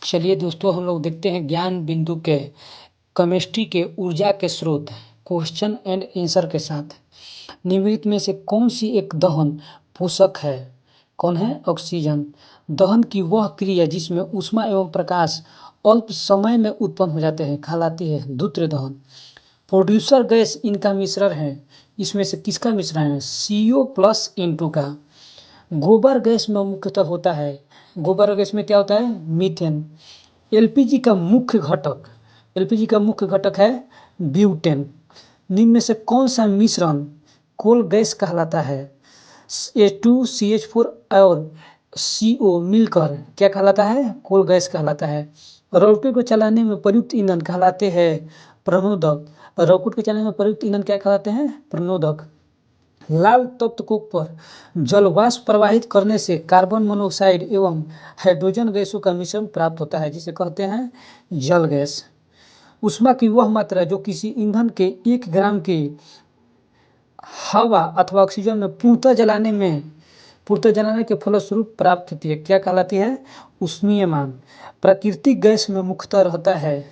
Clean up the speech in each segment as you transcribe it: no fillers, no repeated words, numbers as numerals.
चलिए दोस्तों, हम लोग देखते हैं ज्ञान बिंदु के केमिस्ट्री के ऊर्जा के स्रोत क्वेश्चन एंड आंसर के साथ। निम्नलिखित में से कौन सी एक दहन पोषक है? कौन है? ऑक्सीजन। दहन की वह क्रिया जिसमें ऊष्मा एवं प्रकाश अल्प समय में उत्पन्न हो जाते हैं कहलाती है द्वितीय दहन। प्रोड्यूसर गैस इनका मिश्रण है। इसमें से किसका मिश्रण है? CO+N2 का। गोबर गैस में मुख्यतः होता है। गोबर गैस में क्या होता है? मीथेन। एलपीजी का मुख्य घटक है ब्यूटेन। निम्न में से कौन सा मिश्रण कोल गैस कहलाता है? H2CH4 और CO मिलकर क्या कहलाता है? कोल गैस कहलाता है। रॉकेट को चलाने में प्रयुक्त ईंधन कहलाते हैं प्रणोदक। रॉकेट को चलाने में प्रयुक्त ईंधन क्या कहलाते हैं? प्रणोदक। लाल तत्व पर जलवाष्प प्रवाहित करने से कार्बन मोनोऑक्साइड एवं हाइड्रोजन गैसों का मिश्रण प्राप्त होता है, जिसे कहते हैं जल गैस। ऊष्मा की वह मात्रा जो किसी ईंधन के 1 ग्राम की हवा अथवा ऑक्सीजन में पूर्णतः जलाने के फलस्वरूप प्राप्त होती है, क्या कहलाती है? ऊष्मीय मान। प्राकृतिक गैस में मुख्यतः रहता है,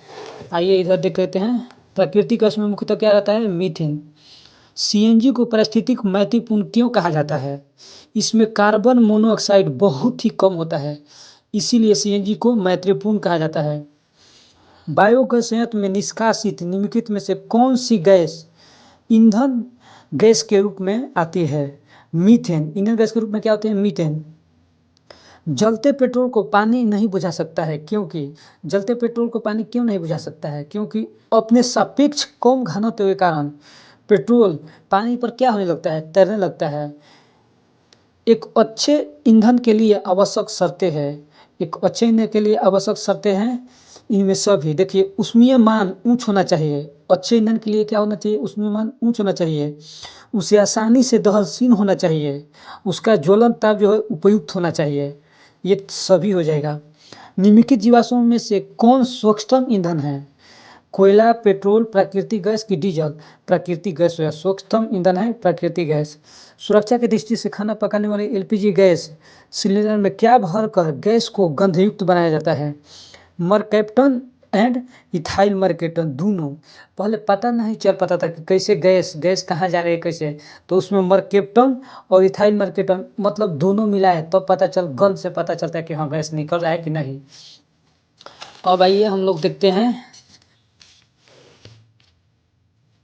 आइए इधर देख लेते हैं। प्राकृतिक गैस में मुख्यतः क्या रहता है? मीथेन। सीएनजी को पारिस्थितिक महत्वपूर्ण क्यों कहा जाता है? इसमें कार्बन मोनोऑक्साइड बहुत ही कम होता है, इसीलिए सीएनजी को महत्वपूर्ण कहा जाता है। बायोगैस संयंत्र में निष्कासित निम्नलिखित में से कौन सी गैस ईंधन गैस के रूप में आती है? मीथेन। ईंधन गैस के रूप में क्या होते हैं? मीथेन। जलते पेट्रोल को पानी नहीं बुझा सकता है, क्योंकि जलते पेट्रोल को पानी क्यों नहीं बुझा सकता है? क्योंकि अपने सापेक्ष कम घनत्व के कारण पेट्रोल पानी पर क्या होने लगता है? तैरने लगता है। एक अच्छे ईंधन के लिए आवश्यक शर्तें हैं। इनमें सभी देखिए, ऊष्मीय मान उच्च होना चाहिए। अच्छे ईंधन के लिए क्या होना चाहिए? ऊष्मीय मान उच्च होना चाहिए। उसे आसानी से दहनशील होना चाहिए। उसका ज्वलन ताप जो है उपयुक्त होना चाहिए। ये सभी हो जाएगा। निम्नलिखित जीवाश्मों में से कौन स्वच्छतम ईंधन है? कोयला, पेट्रोल, प्राकृतिक गैस की डीजल? प्राकृतिक गैस है स्वच्छतम ईंधन है, प्राकृतिक गैस। सुरक्षा की दृष्टि से खाना पकाने वाले एलपीजी गैस सिलेंडर में क्या भरकर गैस को गंधयुक्त बनाया जाता है? मरकैप्टन एंड इथाइल मरकैप्टन दोनों। पहले पता नहीं चल पाता था कि कैसे गैस कहाँ जा रही है कैसे, तो उसमें मरकैप्टन और इथाइल मरकैप्टन मतलब दोनों मिला है, तब गंध से पता चलता है कि हाँ गैस निकल रहा है कि नहीं। अब आइए हम लोग देखते हैं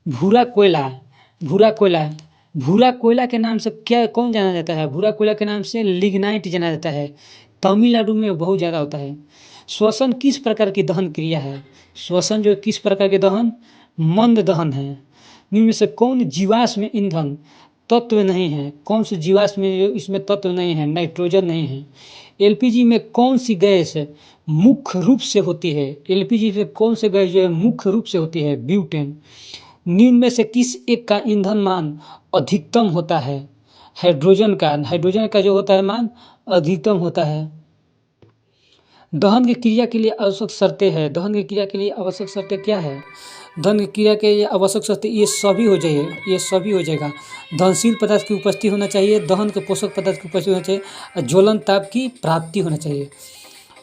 भूरा कोयला के नाम से कौन जाना जाता है? भूरा कोयला के नाम से लिग्नाइट जाना जाता है। तमिलनाडु में बहुत ज़्यादा होता है। श्वसन किस प्रकार की दहन क्रिया है? श्वसन जो किस प्रकार के दहन? मंद दहन है। इनमें से कौन जीवाश्म ईंधन तत्व नहीं है? कौन से जीवाश्म इसमें तत्व नहीं है? नाइट्रोजन नहीं है। एलपीजी में कौन सी गैस मुख्य रूप से होती है? एलपीजी में कौन सी गैस जो है मुख्य रूप से होती है? ब्यूटेन। निम्न में से किस एक का ईंधन मान अधिकतम होता है? हाइड्रोजन का जो होता है मान अधिकतम होता है। दहन की क्रिया के लिए आवश्यक शर्तें हैं। दहन की क्रिया के लिए आवश्यक शर्तें क्या है? दहन की क्रिया के लिए आवश्यक शर्तें ये सभी हो जाएगा। दहनशील पदार्थ की उपस्थिति होना चाहिए, दहन के पोषक पदार्थ की उपस्थिति होना चाहिए और ज्वलन ताप की प्राप्ति होना चाहिए।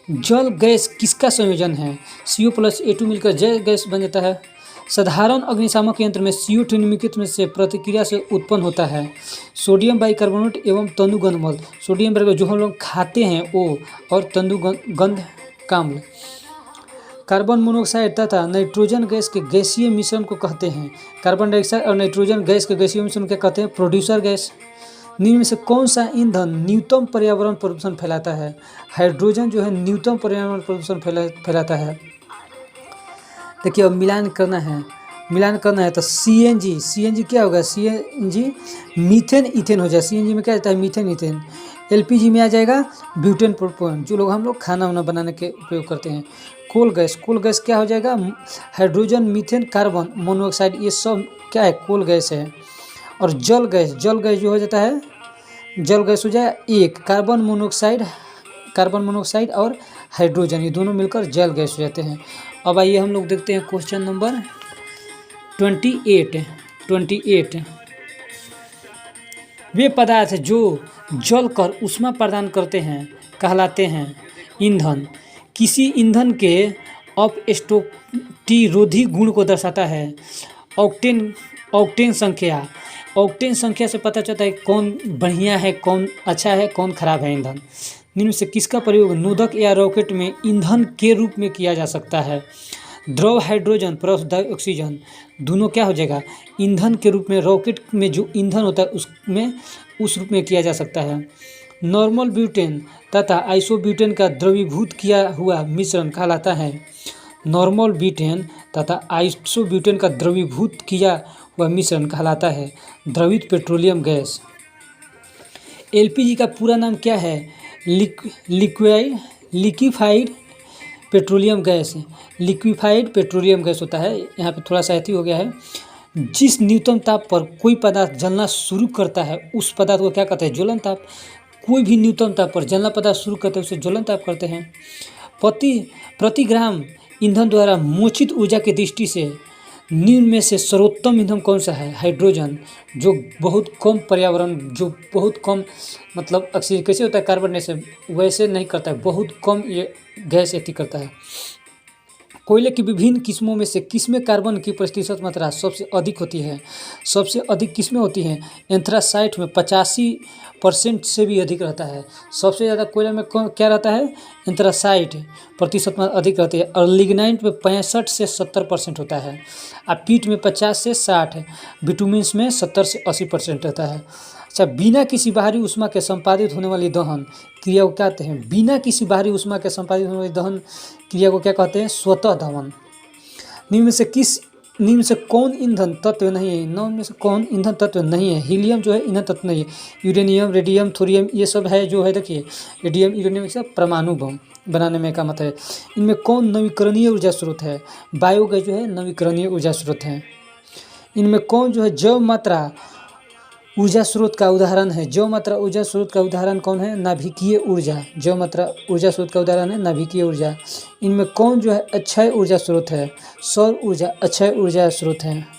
जल गैस किसका संयोजन है? CO+A2 मिलकर जल गैस बन जाता है। साधारण अग्निशामक यंत्र में CO2 निम्नलिखित में से प्रतिक्रिया से उत्पन्न होता है। सोडियम बाइकार्बोनेट एवं तंदुगंध। सोडियम जो हम लोग खाते हैं वो, और तंदुगंध काम्ल। कार्बन मोनोऑक्साइड तथा नाइट्रोजन गैस के गैसीय मिश्रण को कहते हैं। कार्बन डाइऑक्साइड और नाइट्रोजन गैस के गैसीय मिश्रण को कहते हैं प्रोड्यूसर गैस। निम्न में से कौन सा ईंधन न्यूनतम पर्यावरण प्रदूषण फैलाता है? हाइड्रोजन जो है न्यूनतम पर्यावरण प्रदूषण फैलाता है। देखिए, अब मिलान करना है तो सीएनजी क्या होगा? सीएनजी मीथेन इथेन हो जाए। सीएनजी में क्या रहता है? Methane ethane. एलपीजी में आ जाएगा ब्यूटेन प्रोपेन, जो लोग हम लोग खाना वाना बनाने के उपयोग करते हैं। कोल गैस क्या हो जाएगा? हाइड्रोजन, मीथेन, कार्बन मोनोऑक्साइड, ये सब क्या है? कोल गैस है। और जल गैस जो हो जाता है, जल गैस हो जाए एक कार्बन मोनोऑक्साइड और हाइड्रोजन, ये दोनों मिलकर जल गैस हो जाते हैं। अब आइए हम लोग देखते हैं क्वेश्चन नंबर 28। वे पदार्थ जो जल कर ऊष्मा प्रदान करते हैं कहलाते हैं ईंधन। किसी ईंधन के अपस्टोटिरोधी गुण को दर्शाता है। ऑक्टेन ऑक्टेन संख्या ऑक्टेन संख्या से पता चलता है कौन बढ़िया है, कौन अच्छा है, कौन खराब है ईंधन। निम्न से किसका प्रयोग नोदक या रॉकेट में ईंधन के रूप में किया जा सकता है? द्रव हाइड्रोजन प्लस ऑक्सीजन दोनों क्या हो जाएगा? ईंधन के रूप में रॉकेट में जो ईंधन होता है उसमें उस रूप में किया जा सकता है। नॉर्मल ब्यूटेन तथा आइसोब्यूटेन का द्रवीभूत किया हुआ मिश्रण कहलाता है। नॉर्मल ब्यूटेन तथा आइसोब्यूटेन का द्रवीभूत किया हुआ मिश्रण कहलाता है द्रवित पेट्रोलियम गैस। एलपीजी का पूरा नाम क्या है? Liquefied petroleum gas. Liquefied petroleum gas होता है। यहाँ पे थोड़ा सा ऐसी हो गया है। जिस न्यूनतम ताप पर कोई पदार्थ जलना शुरू करता है उस पदार्थ को क्या कहते हैं? ज्वलन ताप। कोई भी न्यूनतम ताप पर जलना पदार्थ शुरू करते हैं उसे ज्वलन ताप करते हैं। प्रति ग्राम ईंधन द्वारा मोचित ऊर्जा की दृष्टि से निम्न में से सर्वोत्तम ईंधन कौन सा है? हाइड्रोजन, जो बहुत कम पर्यावरण, जो बहुत कम मतलब ऑक्सीजन कैसे होता है कार्बन से वैसे नहीं करता है, बहुत कम ये गैस एथी करता है। कोयले की विभिन्न किस्मों में से किसमें कार्बन की प्रतिशत मात्रा सबसे अधिक होती है? सबसे अधिक किसमें होती है? एंथ्रासाइट में 85% से भी अधिक रहता है। सबसे ज़्यादा कोयले में क्या रहता है? एंथ्रासाइट प्रतिशत में अधिक रहती है। और लिग्नाइट में 65 से 70% होता है। और पीट में 50 से 60, बिटुमिन्स में 70 से 80% रहता है। अच्छा, बिना किसी बाहरी ऊष्मा के संपादित होने वाली दहन क्रिया को क्या कहते हैं? बिना किसी बाहरी ऊष्मा के संपादित होने वाली दहन क्रिया को क्या कहते हैं? स्वतः दहन। निम्न में से कौन ईंधन तत्व नहीं है? निम्न में से कौन ईंधन तत्व नहीं है? हीलियम जो है ईंधन तत्व नहीं है। यूरेनियम, रेडियम, थोरियम ये सब है जो है। देखिए रेडियम यूरेनियम सब परमाणु बम बनाने में काम आता है। इनमें कौन नवीकरणीय ऊर्जा स्रोत है? बायोगैस जो है नवीकरणीय ऊर्जा स्रोत है। इनमें कौन जो है जैव मात्रा ऊर्जा स्रोत का उदाहरण है? जैव मात्रा ऊर्जा स्रोत का उदाहरण कौन है? नाभिकीय ऊर्जा। जैव मात्रा ऊर्जा स्रोत का उदाहरण है नाभिकीय ऊर्जा। इनमें कौन जो है अक्षय ऊर्जा स्रोत है? सौर ऊर्जा अक्षय ऊर्जा स्रोत है।